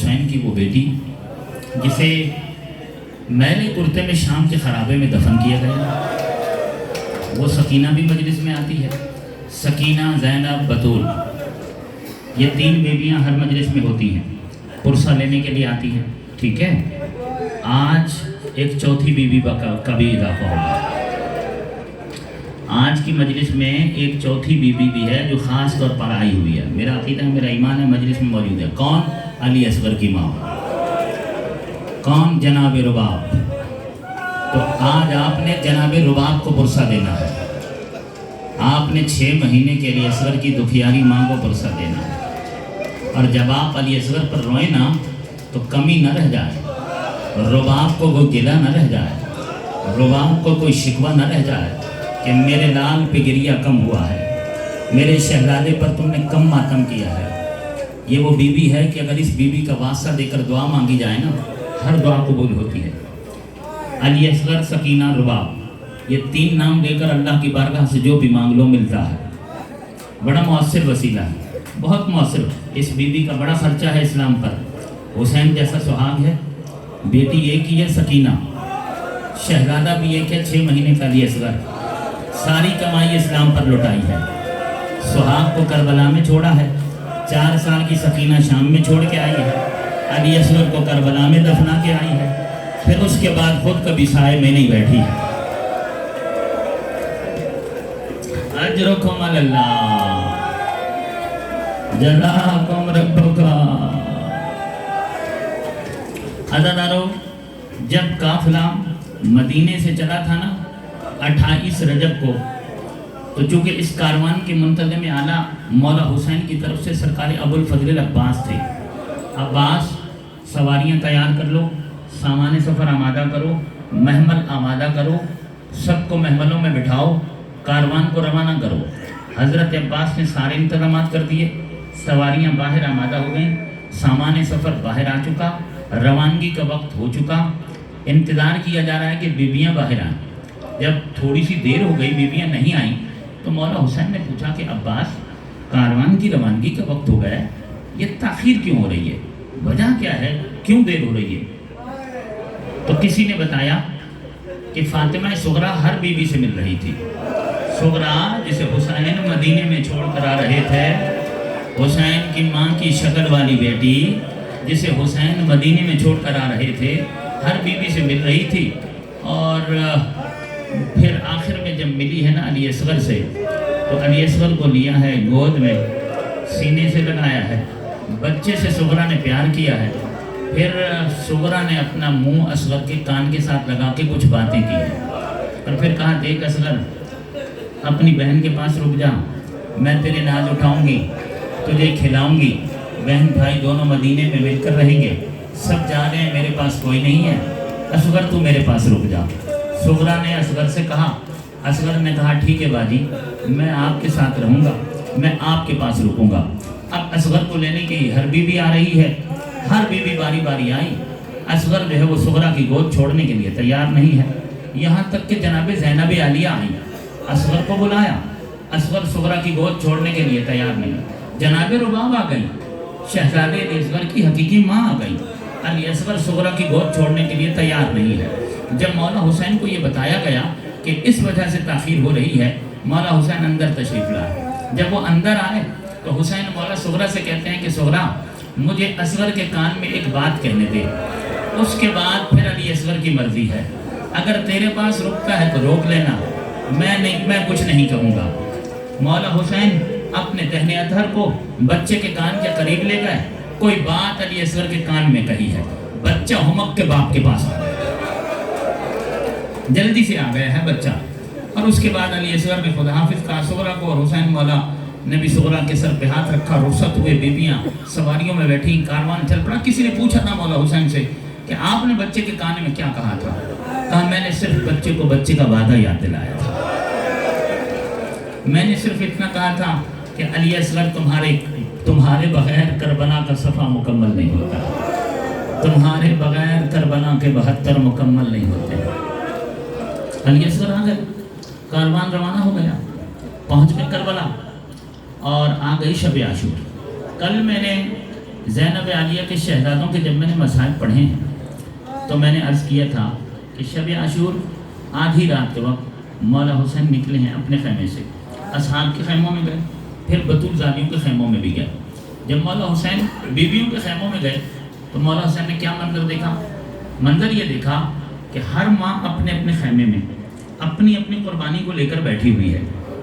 حسین کی وہ بیٹی جسے میلے کرتے میں شام کے خرابے میں دفن کیا گیا، وہ سکینہ بھی مجلس میں آتی ہے۔ سکینہ، زینب، بطول، یہ 3 بیویاں ہر مجلس میں ہوتی ہیں، پرسہ لینے کے لیے آتی ہیں، ٹھیک ہے۔ آج ایک چوتھی بیوی کا بھی اضافہ ہوگا۔ آج کی مجلس میں ایک چوتھی بیوی بھی ہے جو خاص طور پر آئی ہوئی ہے، میرا عقیدہ ہے، میرا ایمان ہے، مجلس میں موجود ہے۔ کون؟ علی اصغر کی ماں۔ کون؟ جناب رباب۔ تو آج آپ نے جناب رباب کو پرسہ دینا ہے، آپ نے 6 مہینے کے علی اصغر کی دکھیاری ماں کو پرسہ دینا ہے، اور جب آپ علی اصغر پر روئیں نا تو کمی نہ رہ جائے، رباب کو کوئی گلہ نہ رہ جائے، رباب کو کوئی شکوہ نہ رہ جائے کہ میرے لال پہ گریہ کم ہوا ہے، میرے شہزادے پر تم نے کم ماتم کیا ہے۔ یہ وہ بیوی ہے کہ اگر اس بیوی کا واسطہ دے کر دعا مانگی جائے نا، ہر دعا قبول ہوتی ہے۔ علی اصغر، سکینہ، رباب، یہ 3 نام لے کر اللہ کی بارگاہ سے جو بھی مانگ لو ملتا ہے۔ بڑا مؤثر وسیلہ ہے، بہت مؤثر۔ اس بیوی کا بڑا خرچہ ہے اسلام پر۔ حسین جیسا سہاگ ہے، بیٹی ایک ہی ہے سکینہ، شہزادہ بھی ایک ہے 6 مہینے کا علی اصغر، ساری کمائی اسلام پر لٹائی ہے۔ سہاگ کو کربلا میں چھوڑا ہے، 4 سال کی سکینہ شام میں چھوڑ کے آئی ہے، علی اصغر کو کربلا میں دفنا کے آئی ہے، پھر اس کے بعد خود کبھی سائے میں نہیں بیٹھی ہے۔ اجرکم اللہ، جزاکم ربک۔ عزادارو، جب قافلہ مدینے سے چلا تھا نا 28 رجب کو، تو چونکہ اس کاروان کے منتظم اعلیٰ مولا حسین کی طرف سے سرکار ابو الفضل عباس تھے۔ عباس، سواریاں تیار کر لو، سامان سفر آمادہ کرو، محمل آمادہ کرو، سب کو محملوں میں بٹھاؤ، کاروان کو روانہ کرو۔ حضرت عباس نے سارے انتظامات کر دیے، سواریاں باہر آمادہ ہو گئیں، سامان سفر باہر آ چکا، روانگی کا وقت ہو چکا، انتظار کیا جا رہا ہے کہ بیویاں باہر آئیں۔ جب تھوڑی سی دیر ہو گئی، بیویاں نہیں آئیں، تو مولا حسین نے پوچھا کہ عباس، کاروان کی روانگی کا وقت ہو گیا ہے، یہ تاخیر کیوں ہو رہی ہے؟ وجہ کیا ہے؟ کیوں دیر ہو رہی ہے؟ تو کسی نے بتایا کہ فاطمہ صغریٰ ہر بیوی سے مل رہی تھی۔ صغریٰ جسے حسین مدینے میں چھوڑ کر آ رہے تھے، حسین کی ماں کی شکل والی بیٹی جسے حسین مدینے میں چھوڑ کر آ رہے تھے، ہر بیوی سے مل رہی تھی، اور پھر آخر میں جب ملی ہے نا علی اصغر سے، تو علی اصغر کو لیا ہے گود میں، سینے سے لگایا ہے، بچے سے صغریٰ نے پیار کیا ہے، پھر صغریٰ نے اپنا منہ اصغر کے کان کے ساتھ لگا کے کچھ باتیں کی ہیں، اور پھر کہا دیکھ اصغر، اپنی بہن کے پاس رک جا، میں تیرے ناز اٹھاؤں گی، تجھے کھلاؤں گی، بہن بھائی دونوں مدینے میں مل کر رہیں گے، سب جا رہے ہیں، میرے پاس کوئی نہیں ہے، اصغر تو میرے پاس رک جا۔ صغریٰ نے اصغر سے کہا، اصغر نے کہا ٹھیک ہے باجی، میں آپ کے ساتھ رہوں گا، میں آپ کے پاس رکوں گا۔ اب اصغر کو لینے کی ہر بیوی آ رہی ہے، ہر بیوی باری باری آئی، اصغر جو ہے وہ صغریٰ کی گود چھوڑنے کے لیے تیار نہیں ہے، یہاں تک کہ جناب زینب عالیہ آئی، اصغر کو بلایا، اصغر صغریٰ کی گود چھوڑنے کے لیے تیار نہیں، جناب رباب آ گئی، شہزادے علی اصغر کی حقیقی ماں آ گئی، علی اصغر صغریٰ کی گود چھوڑنے کے لیے تیار نہیں ہے۔ جب مولا حسین کو یہ بتایا گیا کہ اس وجہ سے تاخیر ہو رہی ہے، مولا حسین اندر تشریف لائے۔ جب وہ اندر آئے تو حسین مولا صغریٰ سے کہتے ہیں کہ صغریٰ، مجھے اصغر کے کان میں ایک بات کہنے دے، اس کے بعد پھر علی اصغر کی مرضی ہے، اگر تیرے پاس رکتا ہے تو روک لینا، میں کچھ نہیں کہوں گا۔ مولا حسین اپنے دہنے ادھر کو بچے کے کان کے قریب لے گئے، کوئی بات علی اصغر کے کان میں کہی ہے، بچہ ہمک کے باپ کے پاس آ گیا، جلدی سے آ گیا ہے بچہ، اور اس کے بعد علی اصغر نے خدا حافظ کہا صغریٰ کو، اور حسین مولا نے بھی صغریٰ کے سر پہ ہاتھ رکھا، رخصت ہوئے، بیویاں سواریوں میں بیٹھی، کاروان چل پڑا۔ کسی نے پوچھا تھا مولا حسین سے کہ آپ نے بچے کے کان میں کیا کہا تھا؟ کہا میں نے صرف بچے کو بچے کا وعدہ یاد دلایا تھا، میں نے صرف اتنا کہا تھا کہ علی اصغر تمہارے بغیر کربلا کا صفحہ مکمل نہیں ہوتا، تمہارے بغیر کربلا کے 72 مکمل نہیں ہوتے۔ علی اصغر آ گئے، کاروان روانہ ہو گیا، پہنچ گئے کربلا، اور آ گئی شب عاشور۔ کل میں نے زینب عالیہ کے شہزادوں کے جب میں نے مصائب پڑھے ہیں تو میں نے عرض کیا تھا کہ شب عاشور آدھی رات کے وقت مولا حسین نکلے ہیں اپنے خیمے سے، اصحاب کے خیموں میں گئے، پھر بطول زادیوں کے خیموں میں بھی گئے۔ جب مولا حسین بیویوں کے خیموں میں گئے تو مولا حسین نے کیا منظر دیکھا؟ منظر یہ دیکھا کہ ہر ماں اپنے اپنے خیمے میں اپنی اپنی قربانی کو لے کر بیٹھی ہوئی ہے،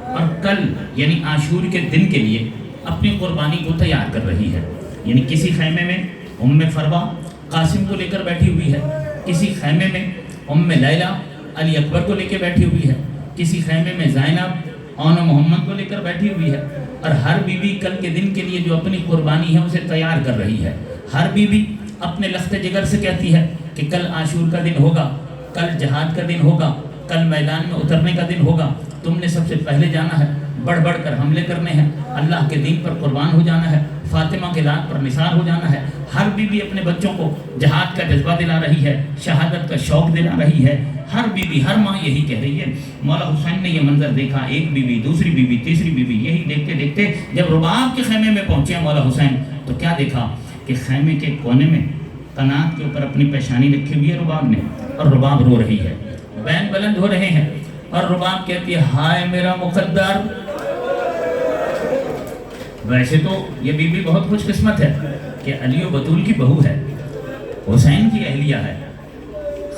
اور کل یعنی عاشور کے دن کے لیے اپنی قربانی کو تیار کر رہی ہے۔ یعنی کسی خیمے میں ام فروا قاسم کو لے کر بیٹھی ہوئی ہے، کسی خیمے میں ام لیلہ علی اکبر کو لے کے بیٹھی ہوئی ہے، کسی خیمے میں زینب اون محمد کو لے کر بیٹھی ہوئی ہے، اور ہر بیوی کل کے دن کے لیے جو اپنی قربانی ہے اسے تیار کر رہی ہے۔ ہر بیوی اپنے لخت جگر سے کہتی ہے کہ کل عاشور کا دن ہوگا، کل جہاد کا دن ہوگا، کل میدان میں اترنے کا دن ہوگا، تم نے سب سے پہلے جانا ہے، بڑھ بڑھ کر حملے کرنے ہیں، اللہ کے دین پر قربان ہو جانا ہے، فاطمہ کے لات پر نثار ہو جانا ہے۔ ہر بیوی اپنے بچوں کو جہاد کا جذبہ دلا رہی ہے، شہادت کا شوق دلا رہی ہے، ہر بیوی ہر ماں یہی کہہ رہی ہے۔ مولا حسین نے یہ منظر دیکھا، ایک بیوی، دوسری بیوی، تیسری بیوی، یہی دیکھتے دیکھتے جب رباب کے خیمے میں پہنچے مولا حسین تو کیا دیکھا کہ خیمے کے کونے میں قنات کے اوپر اپنی پیشانی رکھی ہوئی ہے رباب نے، اور رباب رو رہی ہے، بین بلند ہو رہے ہیں، اور رباب کہتی ہے ہائے میرا مقدر۔ ویسے تو یہ بیوی بہت خوش قسمت ہے کہ علی و بطول کی بہو ہے، حسین کی اہلیہ ہے،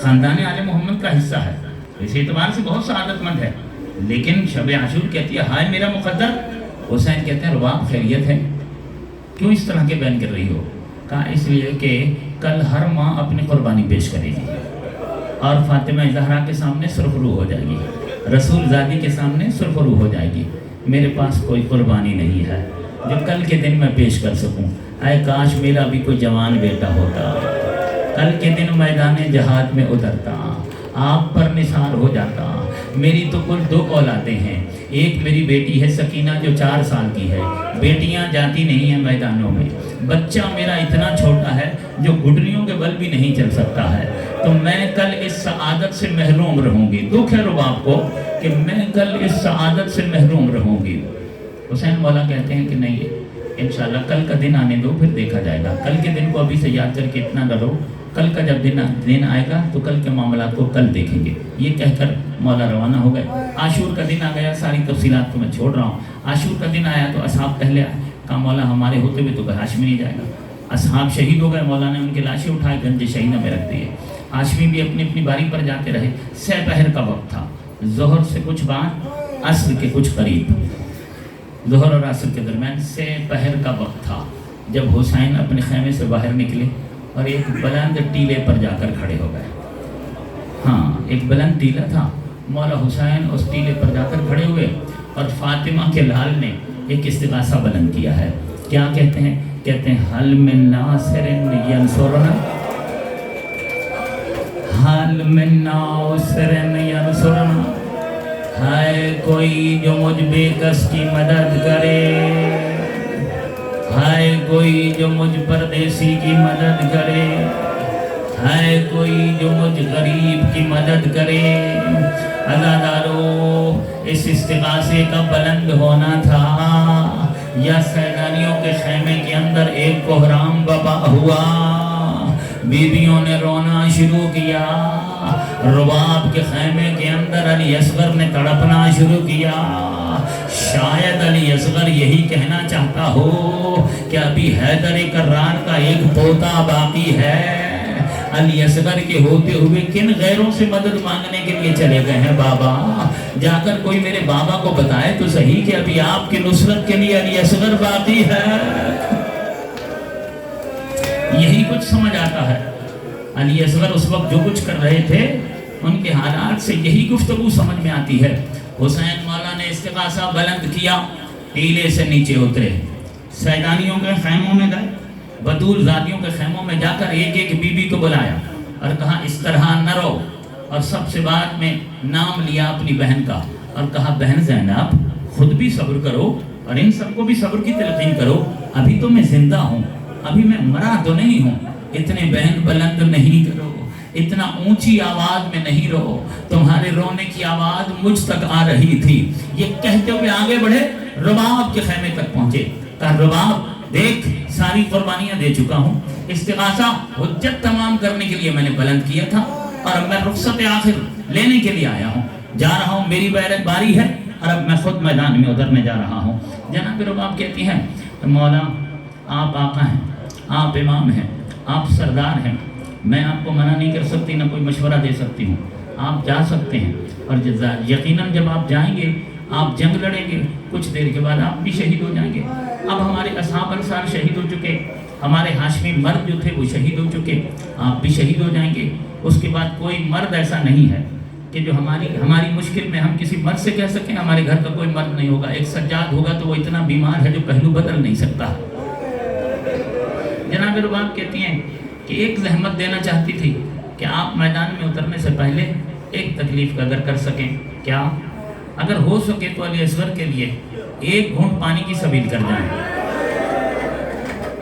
خاندان آل محمد کا حصہ ہے، اس اعتبار سے بہت سعادت مند ہے، لیکن شب عاشور کہتی ہے ہائے میرا مقدر۔ حسین کہتے ہیں رباب خیریت ہے؟ کیوں اس طرح کے بیان کر رہی ہو؟ کہا اس لیے کہ کل ہر ماں اپنی قربانی پیش کرے گی، اور فاطمہ زہرا کے سامنے سرخرو ہو جائے گی، رسول زادی کے سامنے سرخرو ہو جائے گی۔ میرے پاس کوئی قربانی نہیں ہے جو کل کے دن میں پیش کر سکوں، اے کاش میرا بھی کوئی جوان بیٹا ہوتا، کل کے دن میدان جہاد میں اترتا، آپ پر نثار ہو جاتا۔ میری تو کل 2 اولادیں ہیں، ایک میری بیٹی ہے سکینہ جو 4 سال کی ہے، بیٹیاں جاتی نہیں ہیں میدانوں میں، بچہ میرا اتنا چھوٹا ہے جو گھٹنیوں کے بل بھی نہیں چل سکتا ہے، تو میں کل اس سعادت سے محروم رہوں گی۔ دکھ ہے رباب کو کہ میں کل اس سعادت سے محروم رہوں گی۔ حسین مولا کہتے ہیں کہ نہیں، انشاءاللہ کل کا دن آنے دو، پھر دیکھا جائے گا، کل کے دن کو ابھی سے یاد کر کے اتنا ڈرو، کل کا جب دن آئے گا تو کل کے معاملات کو کل دیکھیں گے۔ یہ کہہ کر مولا روانہ ہو گئے۔ عاشور کا دن آ گیا، ساری تفصیلات کو میں چھوڑ رہا ہوں۔ عاشور کا دن آیا تو اصحاب پہلے آئے، کہا مولا ہمارے ہوتے ہوئے تو کوئی ہاشمی نہیں جائے گا۔ اصحاب شہید ہو گئے، مولا نے ان کے لاشیں اٹھائے گنج شہیدہ میں رکھ دیے۔ ہاشمی بھی اپنی اپنی باری پر جاتے رہے۔ سہ پہر کا وقت تھا، ظہر سے کچھ بعد، عصر کے کچھ قریب، ظہر اور عصر کے درمیان سہ پہر کا وقت تھا جب حسین اپنے خیمے سے باہر نکلے اور ایک بلند ٹیلے پر جا کر کھڑے ہو گئے۔ ہاں، ایک بلند ٹیلا تھا، مولا حسین اس ٹیلے پر جا کر کھڑے ہوئے، اور فاطمہ کے لال نے ایک استغاثہ بلند کیا ہے۔ کیا کہتے ہیں؟ کہتے ہیں حل من ناصر ینصرنا، حل من ناصر ینصرنا، ہائے کوئی جو مجھ بے کس کی مدد کرے، ہائے کوئی جو مجھ پردیسی کی مدد کرے، ہائے کوئی جو مجھ غریب کی مدد کرے۔ عزادارو، اس استغاثے کا بلند ہونا تھا یا سیدانیوں کے خیمے کے اندر ایک کوہرام وبا ہوا، بیویوں نے رونا شروع کیا، رباب کے خیمے کے اندر علی اصغر نے تڑپنا شروع کیا۔ شاید علی اصغر یہی کہنا چاہتا ہو کہ ابھی حیدر کرار کا ایک پوتا باقی ہے۔ علی اصغر کے ہوتے ہوئے کن غیروں سے مدد مانگنے کے لیے چلے گئے ہیں بابا؟ جا کر کوئی میرے بابا کو بتائے تو صحیح کہ ابھی آپ کی نصرت کے لیے علی اصغر باقی ہے۔ یہی کچھ سمجھ آتا ہے۔ علی اصغر اس وقت جو کچھ کر رہے تھے ان کے حالات سے یہی گفتگو سمجھ میں آتی ہے۔ حسین مولا نے استغاثہ بلند کیا، ٹیلے سے نیچے اترے، سیدانیوں کے خیموں میں گئے، بطول زادیوں کے خیموں میں جا کر ایک ایک بیوی کو بلایا اور کہا اس طرح نہ رہو، اور سب سے بعد میں نام لیا اپنی بہن کا اور کہا بہن زینب خود بھی صبر کرو اور ان سب کو بھی صبر کی تلقین کرو، ابھی تو میں زندہ ہوں، ابھی میں مرا تو نہیں ہوں، اتنے بہن بلند نہیں کرو، اتنا اونچی آواز میں نہیں رہو، تمہارے رونے کی آواز مجھ تک آ رہی تھی۔ یہ کہتے ہوئے آگے بڑھے، رباب کے خیمے تک پہنچے، کہا رباب دیکھ ساری قربانیاں دے چکا ہوں، استغاثہ حجت تمام کرنے کے لیے میں نے بلند کیا تھا، اور اب میں رخصت آخر لینے کے لیے آیا ہوں، جا رہا ہوں، میری باری ہے، اور اب میں خود میدان میں اترنے جا رہا ہوں۔ جناب رباب کہتی ہیں مولا آپ آقا ہیں، آپ امام ہیں، آپ سردار ہیں، میں آپ کو منع نہیں کر سکتی، نہ کوئی مشورہ دے سکتی ہوں، آپ جا سکتے ہیں، اور یقیناً جب آپ جائیں گے آپ جنگ لڑیں گے، کچھ دیر کے بعد آپ بھی شہید ہو جائیں گے۔ اب ہمارے اصحاب انصار شہید ہو چکے، ہمارے ہاشمی مرد جو تھے وہ شہید ہو چکے، آپ بھی شہید ہو جائیں گے۔ اس کے بعد کوئی مرد ایسا نہیں ہے کہ جو ہماری مشکل میں ہم کسی مرد سے کہہ سکیں ہمارے گھر کا کوئی مرد نہیں ہوگا۔ ایک سجاد ہوگا تو وہ اتنا بیمار ہے جو پہلو بدل نہیں سکتا۔ جناب رباب کہتی ہیں کہ ایک زحمت دینا چاہتی تھی کہ آپ میدان میں اترنے سے پہلے ایک تکلیف کا اگر کر سکیں، کیا؟ اگر ہو سکے تو علی اصغر کے لیے ایک گھونٹ پانی کی سبیل کر جائیں،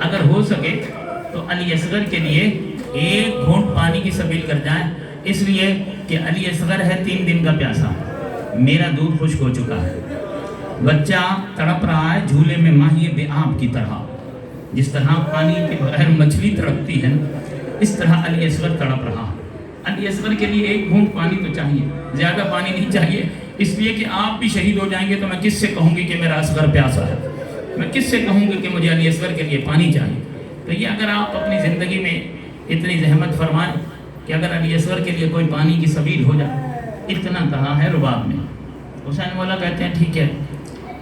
اگر ہو سکے تو علی اصغر کے لیے ایک گھونٹ پانی کی سبیل کر جائیں، اس لیے کہ علی اصغر ہے 3 دن کا پیاسا، میرا دودھ خشک ہو چکا ہے، بچہ تڑپ رہا ہے جھولے میں ماہی بے آب کی طرح، جس طرح پانی کے بغیر مچھلی تڑپتی ہے اس طرح علی اصغر تڑپ رہا۔ علی اصغر کے لیے ایک گھونٹ پانی تو چاہیے، زیادہ پانی نہیں چاہیے، اس لیے کہ آپ بھی شہید ہو جائیں گے تو میں کس سے کہوں گی کہ میرا اصغر پیاسا ہے، میں کس سے کہوں گی کہ مجھے علی اصغر کے لیے پانی چاہیے۔ تو یہ اگر آپ اپنی زندگی میں اتنی زحمت فرمائیں کہ اگر علی اصغر کے لیے کوئی پانی کی سبیل ہو جائے، اتنا کہا ہے رباب میں۔ حسین مولا کہتے ہیں ٹھیک ہے،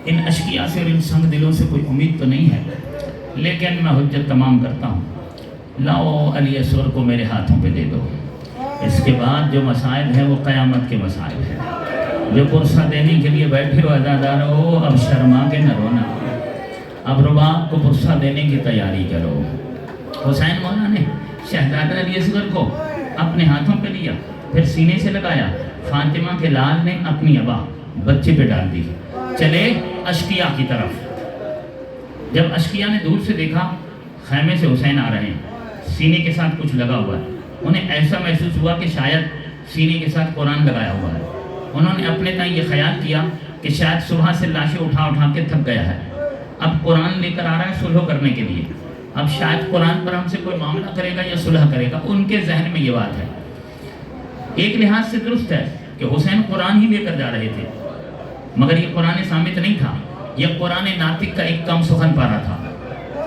ان اشقیاء سے اور ان سنگ دلوں سے کوئی امید تو نہیں ہے، لیکن میں حجت تمام کرتا ہوں، لاؤ علی اصغر کو میرے ہاتھوں پہ دے دو۔ اس کے بعد جو مسائل ہیں وہ قیامت کے مسائل ہیں، جو پرسہ دینے کے لیے بیٹھے ہو عزادارو، اب شرما کے نہ رونا، اب رباب کو پرسہ دینے کی تیاری کرو۔ حسین مولا نے شہزادہ علی اصغر کو اپنے ہاتھوں پہ لیا، پھر سینے سے لگایا، فاطمہ کے لال نے اپنی ابا بچے پہ ڈال دی، چلے اشقیاء کی طرف۔ جب اشقیاء نے دور سے دیکھا خیمے سے حسین آ رہے ہیں، سینے کے ساتھ کچھ لگا ہوا ہے، انہیں ایسا محسوس ہوا کہ شاید سینے کے ساتھ قرآن لگایا ہوا ہے۔ انہوں نے اپنے تائیں یہ خیال کیا کہ شاید صبح سے لاشیں اٹھا کے تھک گیا ہے، اب قرآن لے کر آ رہا ہے صلح کرنے کے لیے، اب شاید قرآن پر ہم سے کوئی معاملہ کرے گا یا صلح کرے گا۔ ان کے ذہن میں یہ بات ہے۔ ایک لحاظ سے درست ہے کہ حسین قرآن ہی لے کر جا رہے تھے، مگر یہ قرآن سامت نہیں تھا، یہ قرآن ناطق کا ایک کم سخن پارا تھا،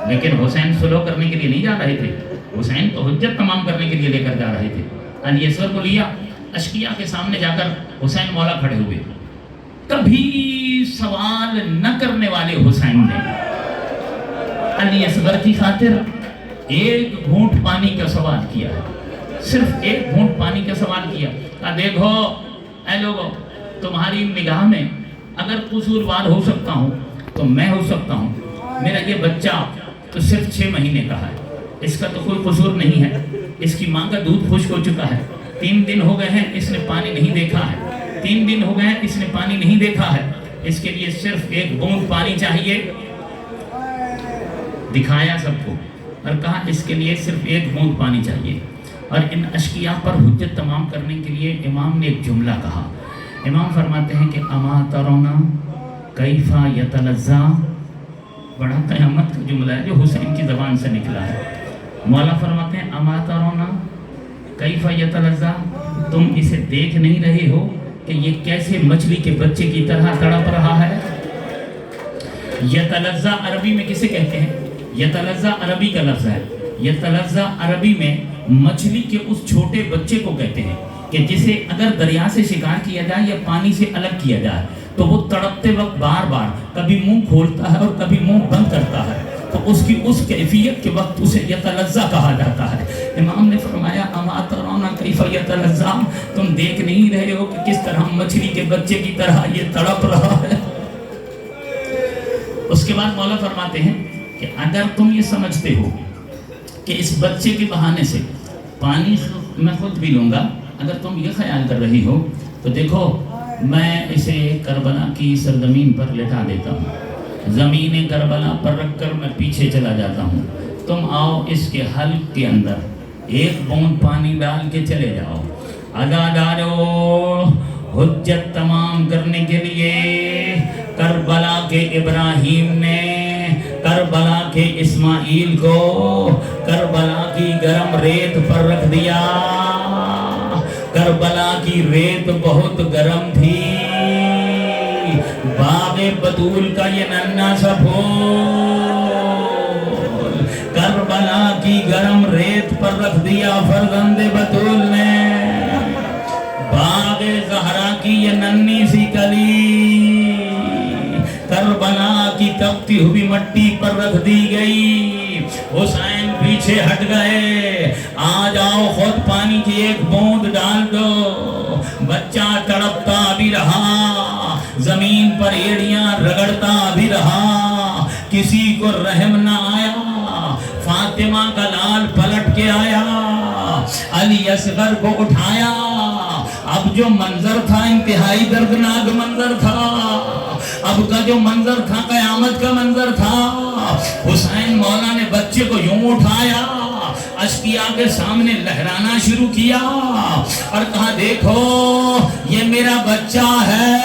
لیکن حسین صلح کرنے کے لیے نہیں جا رہے تھے، حسین تو حجت تمام کرنے کے لیے لے کر جا رہے تھے۔ علی اصغر کو لیا، اشقیاء کے سامنے جا کر حسین مولا کھڑے ہوئے، کبھی سوال نہ کرنے والے حسین نے علی اصغر کی خاطر ایک گھونٹ پانی کا سوال کیا، صرف ایک گھونٹ پانی کا سوال کیا، کہا دیکھو اے لوگو، تمہاری نگاہ میں اگر قصوروار ہو سکتا ہوں تو میں ہو سکتا ہوں، میرا یہ بچہ تو صرف 6 مہینے کا ہے، اس کا تو کوئی قصور نہیں ہے، اس کی ماں کا دودھ خشک ہو چکا ہے، 3 دن ہو گئے ہیں اس نے پانی نہیں دیکھا ہے، 3 دن ہو گئے ہیں اس نے پانی نہیں دیکھا ہے، اس کے لیے صرف ایک بوند پانی چاہیے۔ دکھایا سب کو اور کہا اس کے لیے صرف ایک بوند پانی چاہیے۔ اور ان اشقیاء پر حجت تمام کرنے کے لیے امام نے ایک جملہ کہا، امام فرماتے ہیں کہ اما ترونا کیفا یتلذا، بڑا قیامت کا جملہ ہے جو حسین کی زبان سے نکلا ہے۔ مولا فرماتے ہیں اما ترونا کیفا یتلذا، تم اسے دیکھ نہیں رہے ہو کہ یہ کیسے مچھلی کے بچے کی طرح تڑپ رہا ہے۔ یتلذا عربی میں کسے کہتے ہیں؟ یتلذا عربی کا لفظ ہے، یتلذا عربی میں مچھلی کے اس چھوٹے بچے کو کہتے ہیں کہ جسے اگر دریا سے شکار کیا جائے یا پانی سے الگ کیا جائے تو وہ تڑپتے وقت بار بار کبھی منہ کھولتا ہے اور کبھی منہ بند کرتا ہے، تو اس کی اس کیفیت کے وقت اسے یتلذا کہا جاتا ہے۔ امام نے فرمایا اما ترونا کیف یتلذا، تم دیکھ نہیں رہے ہو کہ کس طرح مچھلی کے بچے کی طرح یہ تڑپ رہا ہے۔ اس کے بعد مولا فرماتے ہیں کہ اگر تم یہ سمجھتے ہو کہ اس بچے کے بہانے سے پانی میں خود بھی لوں گا، اگر تم یہ خیال کر رہی ہو تو دیکھو میں اسے کربلا کی سرزمین پر لٹا دیتا ہوں، زمین کربلا پر رکھ کر میں پیچھے چلا جاتا ہوں، تم آؤ اس کے حلق کے اندر ایک بوند پانی ڈال کے چلے جاؤ۔ عزادارو، حجت تمام کرنے کے لیے کربلا کے ابراہیم نے کربلا کے اسماعیل کو کربلا کی گرم ریت پر رکھ دیا. کربلا کی ریت بہت گرم تھی. باغ بطول کا یہ ننھا سا پھول کربلا کی گرم ریت پر رکھ دیا فرزند بطول نے. باغ زہرا کی یہ ننھی سی کلی کربلا کی تپتی ہوئی مٹی پر رکھ دی گئی. حسین پیچھے ہٹ گئے. آ جاؤ خود پانی کی ایک بوند ڈال دو. بچہ تڑپتا بھی رہا, زمین پر ایڑیاں رگڑتا بھی رہا, کسی کو رحم نہ آیا. فاطمہ کا لال پلٹ کے آیا, علی اصغر کو اٹھایا. اب جو منظر تھا انتہائی دردناک منظر تھا. اب کا جو منظر تھا قیامت کا منظر تھا. حسین مولا نے بچے کو یوں اٹھایا, اشقیاء کے سامنے لہرانا شروع کیا اور کہا دیکھو یہ میرا بچہ ہے,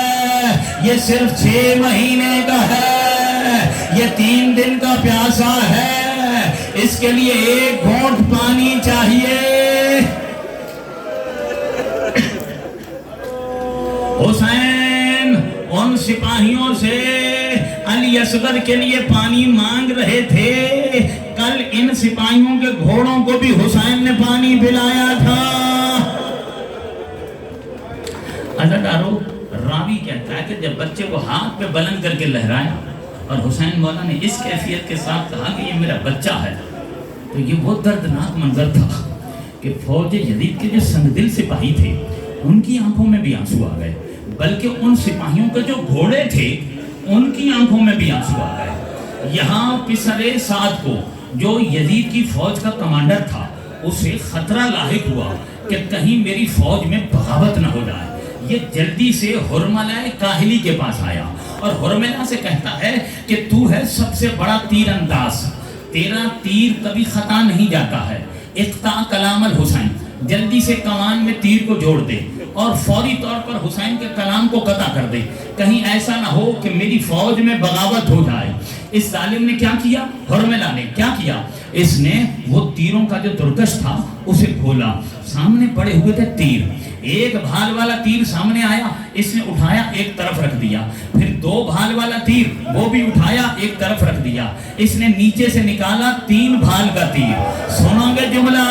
یہ صرف 6 مہینے کا ہے, یہ 3 دن کا پیاسا ہے, اس کے لیے 1 گھونٹ پانی چاہیے. حسین ان سپاہیوں سے علی اصغر کے لیے پانی مانگ رہے تھے. کل ان سپاہیوں کے گھوڑوں کو بھی حسین نے پانی پلایا تھا. عزادارو, راوی کہتا ہے کہ جب بچے کو ہاتھ پہ بلند کر کے لہرایا اور حسین مولا نے اس کیفیت کے ساتھ کہا کہ یہ میرا بچہ ہے, تو یہ وہ دردناک منظر تھا کہ فوج یزید کے جو سنگدل سپاہی تھے ان کی آنکھوں میں بھی آنسو آ گئے, بلکہ ان سپاہیوں کے جو گھوڑے تھے ان کی آنکھوں میں بھی آنسو آ گئے. یہاں پسر سعد کو جو یزید کی فوج کا کمانڈر تھا اسے خطرہ لاحق ہوا کہ کہیں میری فوج میں بغاوت نہ ہو جائے. یہ جلدی سے حرملہ کاہلی کے پاس آیا اور حرملہ سے کہتا ہے کہ تو ہے سب سے بڑا تیر انداز, تیرا تیر کبھی خطا نہیں جاتا ہے. اقطاع کلام الحسین, جلدی سے کمان میں تیر کو جوڑ دے اور فوری طور پر حسین کے کلام کو قطع کر دے, کہیں ایسا نہ ہو کہ میری فوج میں بغاوت ہو جائے. اس ظالم نے کیا کیا, حرملہ نے کیا کیا, اس نے وہ تیروں کا جو درکش تھا اسے کھولا. سامنے پڑے ہوئے تھے تیر, ایک بھال والا تیر سامنے آیا, اس نے اٹھایا ایک طرف رکھ دیا. پھر 2 بھال والا تیر وہ بھی اٹھایا ایک طرف رکھ دیا. اس نے نیچے سے نکالا 3 بھال کا تیر. سنو گے جملہ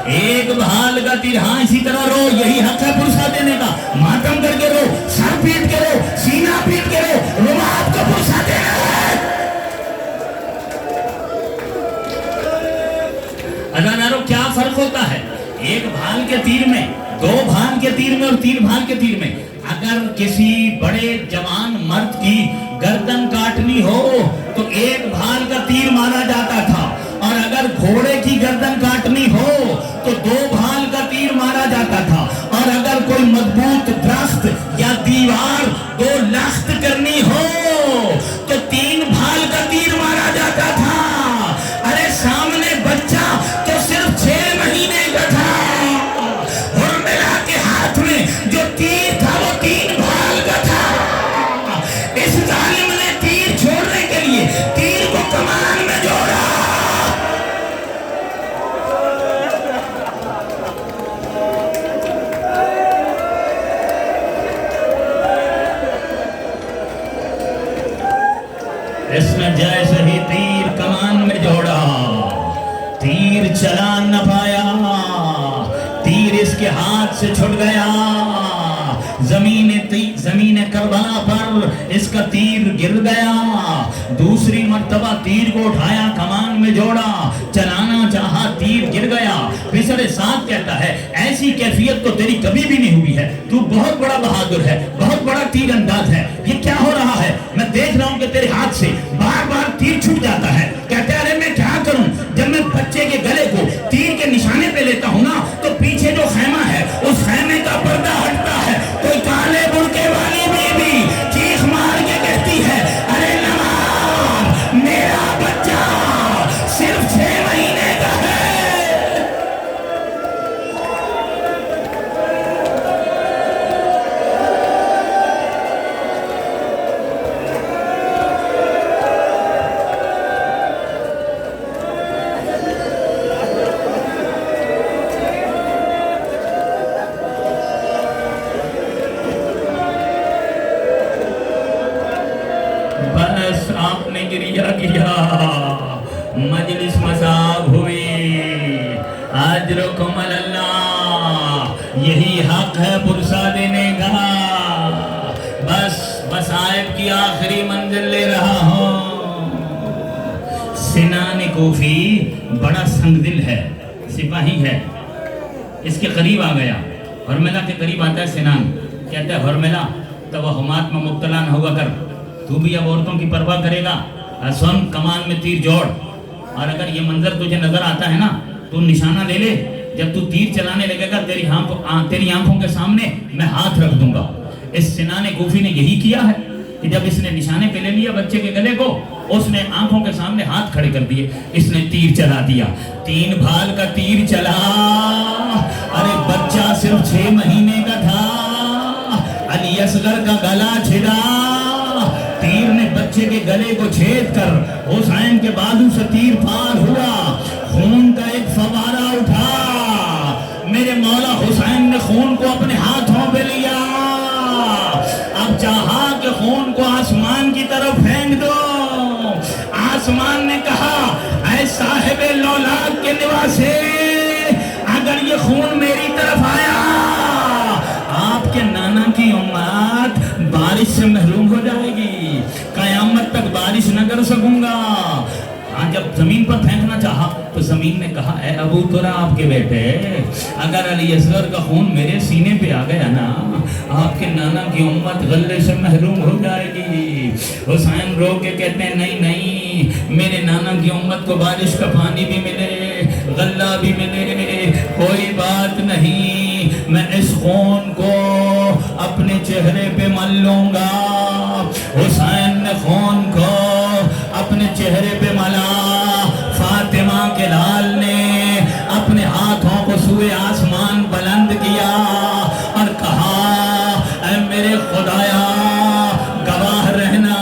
ایک بھال کا تیر, ہاں اسی طرح رو, یہی حق ہے پرسہ دینے کا. ماتم کر کے رو, سر پیٹ کے رو, سینہ پیٹ کے رو, آپ کو پرسہ دینا ہے. ادانارو کیا فرق ہوتا ہے ایک بھال کے تیر میں, 2 بھال کے تیر میں اور 3 بھال کے تیر میں؟ اگر کسی بڑے جوان مرد کی گردن کاٹنی ہو تو 1 بھال کا تیر مارا جاتا تھا, اور اگر گھوڑے کی گردن کاٹنی ہو تو 2 بھال کا تیر مارا جاتا تھا, اور اگر کوئی مضبوط درخت یا دیوار 2 لخت کرنی ہو تو 3 بھال کا تیر مارا جاتا تھا. ارے سامنے بچہ تو صرف 6 مہینے کا تھا, حرملہ کے ہاتھ میں جو تیر تھا وہ 3 بھال کا تھا. اس ظالم نے تیر چھوڑنے کے لیے تیر کو کمان میں جوڑا. اس نے جیسے ہی تیر کمان میں جوڑا, تیر چلا نہ پایا, تیر اس کے ہاتھ سے چھوٹ گیا. زمین کربلا پر اس کا تیر گر گیا. دوسری مرتبہ تیر کو اٹھایا, کمان میں جوڑا, چلانا چاہا, تیر گر گیا. پسر سعد کہتا ہے ایسی کیفیت تو تیری کبھی بھی نہیں ہوئی ہے, تو بہت بڑا بہادر ہے, بہت بڑا تیر انداز ہے. یہ کیا ہو رہا ہے؟ میں دیکھ رہا ہوں کہ تیرے ہاتھ سے بار بار تیر چھوٹ جاتا ہے. کہتے ہیں ارے میں کیا کروں, جب میں بچے کے گلے کو تیر کے نشانے پہ لیتا ہوں نا تو پیچھے جو خیمہ ہے اس خیمے کا پردہ ہٹتا ہے. کوئی کالے برقعے والی بیوی چیخ مار کے کہتی ہے ارے نواب میرا بچہ صرف 6 مہینے کا ہے. اجرکم علی اللہ، یہی حق ہے پرسا دینے کا۔ بس آیت کی آخری منزل لے رہا ہوں۔ سنان کوفی بڑا سنگ دل ہے، سپاہی ہے، اس کے قریب آ گیا، ہرملہ کے قریب آتا ہے سنان، کہتا ہے ہرملہ توہمات میں مبتلا نہ ہوا کر، تو بھی اب عورتوں کی پرواہ کرے گا، سن کمان میں تیر جوڑ، اور اگر یہ منظر تجھے نظر آتا ہے نا تو نشانہ لے لے، جب تو تیر چلانے لگے گا تیری آنکھوں کے سامنے میں ہاتھ رکھ دوں گا۔ اس سنان کوفی نے یہی کیا ہے کہ جب اس نے نشانے پہ لے لیا بچے کے گلے کو، اس نے آنکھوں کے سامنے ہاتھ کھڑے کر دیے، اس نے تیر چلا دیا، 3 بھال کا تیر چلا، ارے بچہ صرف 6 مہینے کا تھا، علی اصغر کا گلا چھڑا، تیر نے بچے کے گلے کو چھید کر حسین کے بازو سے تیر پار ہوا، خون کا ایک فوارہ اٹھا، میرے مولا حسین نے خون کو اپنے ہاتھوں پہ لیا، اب چاہا کہ خون کو آسمان کی طرف پھینک دو، آسمان نے کہا اے صاحب لولاک کے نواسے، اگر یہ خون میری طرف آیا آپ کے نانا کی امت بارش سے محروم ہو جائے گی، قیامت تک بارش نہ کر سکوں گا۔ جب زمین پر پھینکنا چاہا تو زمین نے کہا اے ابو تراب کے بیٹے، اگر علی اصغر کا خون میرے سینے پہ آ گیا نا آپ کے نانا کی امت غلے سے محروم ہو جائے گی۔ حسین رو کے کہتے ہیں نہیں نہیں، میرے نانا کی امت کو بارش کا پانی بھی ملے، غلہ بھی ملے، کوئی بات نہیں، میں اس خون کو اپنے چہرے پہ مل لوں گا۔ حسین نے خون کو اپنے چہرے پہ ملا، فاطمہ کے لال نے اپنے ہاتھوں کو سوئے آسمان بلند کیا اور کہا اے میرے خدایا گواہ رہنا،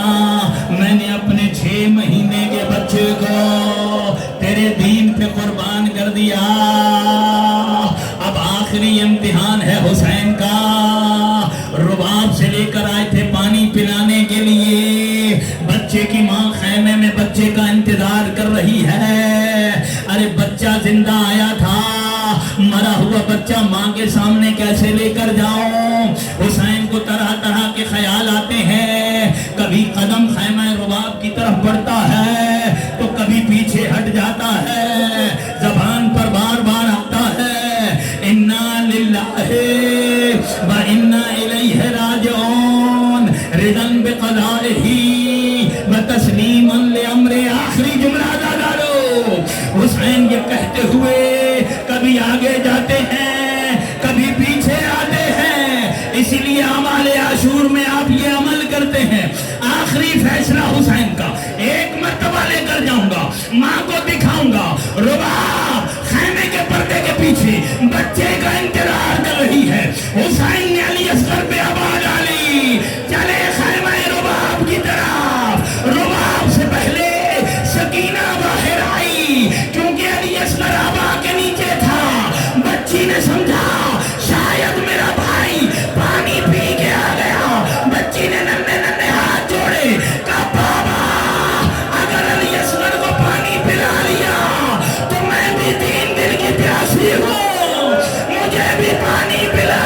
میں نے اپنے 6 مہینے کے بچے کو تیرے دین پہ قربان کر دیا، اب آخری امتحان ہے حسین کا۔ رباب سے لے کر آئے تھے پانی پلانے کے لیے، بچے کی ماں خیمے میں بچے کا انتظار کر رہی ہے، ارے بچہ زندہ آیا تھا، مرا ہوا بچہ ماں کے سامنے کیسے لے کر جاؤں؟ حسین کو طرح طرح کے خیال آتے ہیں، کبھی قدم خیمہ رباب کی طرف بڑھتا ہے تو کبھی پیچھے ہٹ جاتا ہے، زبان پر بار بار آتا ہے انا للہ و انا الیہ راجعون، رضا بقضائہ و تسلیما لامر، آخری جملہ ادا ڈالو۔ حسین یہ کہتے ہوئے کبھی آگے جاتے ہیں کبھی پیچھے آتے ہیں، اسی لیے اعمال عاشور میں آپ یہ عمل کرتے ہیں، آخری فیصلہ حسین کا، ایک مرتبہ لے کر جاؤں گا، ماں کو دکھاؤں گا، رباب خیمے کے پردے کے پیچھے بچے کا انتظار کر رہی ہے، حسین نے علی اصغر پہ آواز ڈالی چلے خیمہ رباب کی طرف، رباب سے پہلے سکینہ باہر آئی کیونکہ علی اصغر آبا کے نیچے تھا، بچی نے سمجھا شاید میرا بھائی پانی پی کے آ گیا، بچی نے ننھے ننھے ہاتھ جوڑے، کہا بابا اگر علی اصغر کو پانی پلا لیا تو میں بھی 3 دن کی پیاسی ہوں، مجھے بھی پانی پلا